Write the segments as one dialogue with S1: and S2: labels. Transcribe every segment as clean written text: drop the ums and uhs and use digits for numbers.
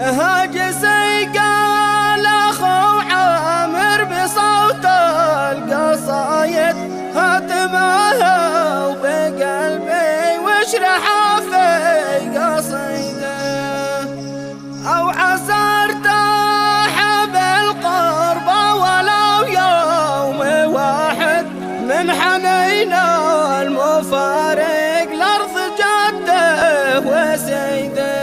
S1: هاجسي قال اخو عامر بصوت القصايد هاتمها وبقلبي واشرح في قصيده او عسرت بالقرب ولو يوم واحد من حنين المفارق لارض جده وسيده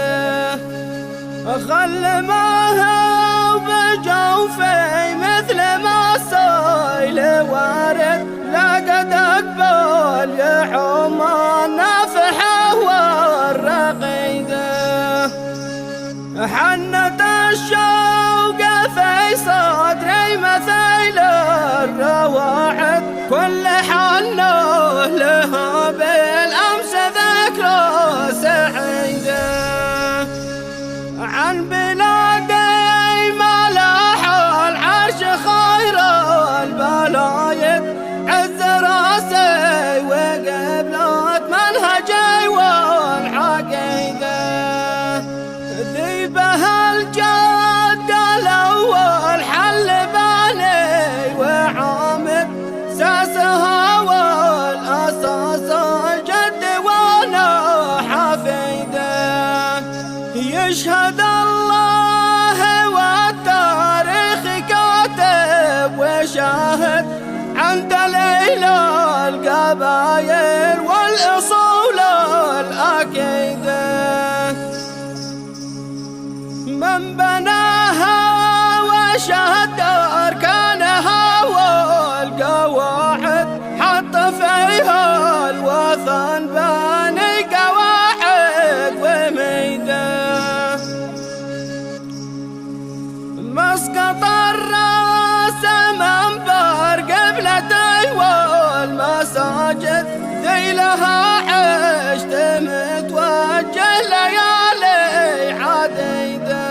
S1: خل معها بجوفي مثل ما السيل وارد لقد اقبل يحوم النافحه والرقيده حنت الشوق في صدري مثيل الرواحد كل حنه لها بالامس ذكرى سعيده عن بلادي ما لاح العرش خير البلايد عز راسي وقبلت منهجي والعقيده ذيبها الجد الاول حل باني وعامد ساسها والاساس الجد وانا حفيده يشهد الله والتاريخ كاتب وشاهد عن دليل القبايل والاصول الاكيده من بناها وشهد اركانها والقواعد حط فيها الوثن باني قواعد وميده مسقط الراس منبر قبلتي والمساجد ذي لها عشت متوجه ليالي عديده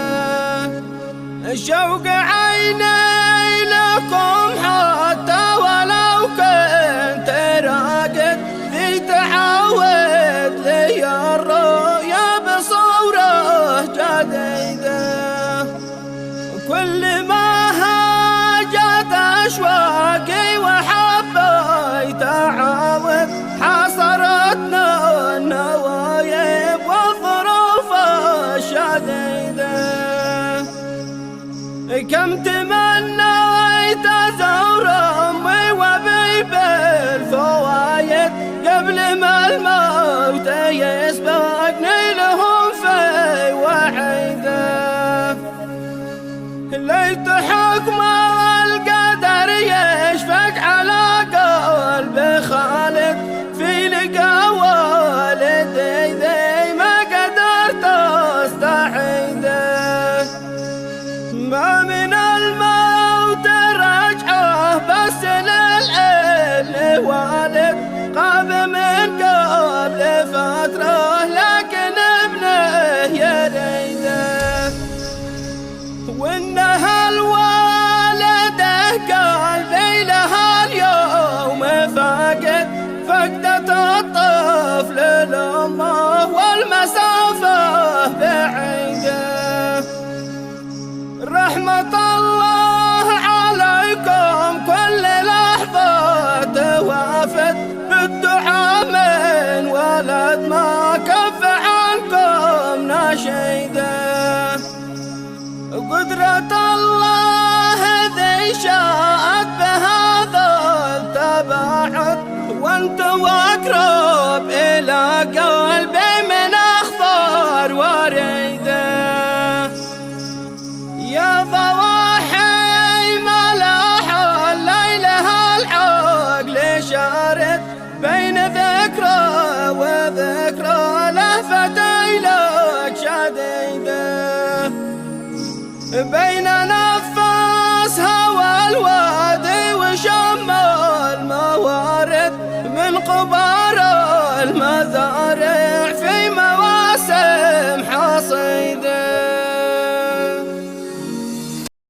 S1: شوق عيني لكم حتى ولو كنت راقد ذي تعود لي الرؤيا بصوره جديده كل ما هاجت أشواقي وحبيت أعاود حاصرتنا النوايب والظروف الشديدة كم تمنيت أزور أمي وأبي بالفوايد قبل ما الموت يسبقني لهم في وعيده ليت حكم القدر يشفق على قلب خالد في لقا والدي ذي ما قدرت استعيده ما من الموت رجعه بس للعين والد غاب من قبل فتره لكن ابنه يريده وإنها الوالدة قلبي لها اليوم فقدة الطفل لأمه والمسافة بعيدة رحمة الله عليكم كل لحظة توافد بالدعاء من ولد ما كف عنكم نشيده قدرة الله ذي شاءت بهذا التباعد وانت واقرب الى قلبي من اخضر وريده يا ضواحي ما لاح الليلها العقل شارد بين ذكرى وذكرى لهفتي لك شديده بين